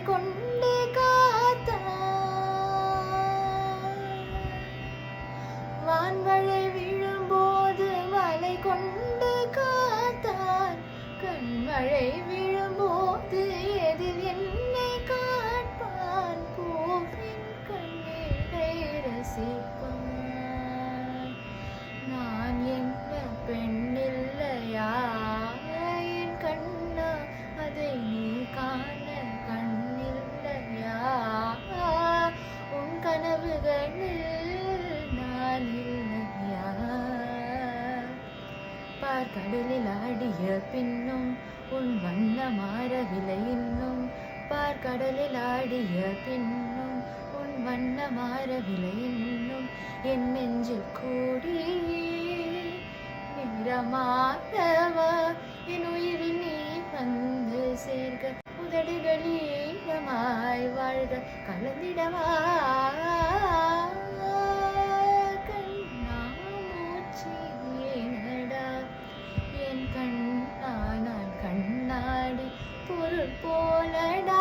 கொண்டு காத்தாய். வான்மழை விழும்போது மலை கொண்டு காத்தாய். கண்மழை விழும்போது எதில் என்னை காட்பான். பூவின் கண்ணீரை ரசிப்பான். நான் என்ன பெண்ணில்லையா என் கண்ணா, அதை நீ காண கண்ணில்லையா? உன் கனவுகளில் நான் இல்லையா? பார்க்கடலில் ஆடிய பின்னும் உன் வண்ண மாறவில்லை இன்னும். பார்க்கடலில் ஆடிய பின்னும் உன் வண்ண மாறவில்லை இன்னும். என் நெஞ்சில் கூடி நிறமாகவா என் உயிரில் நீ வந்து சேர்க்க. உதடுகளீரமாய் வாழ்க கலந்திடவா. கண்ணா மூச்சு ஏனடா என் கண்ணா, நான் கண்ணாடி பொருள் போலடா.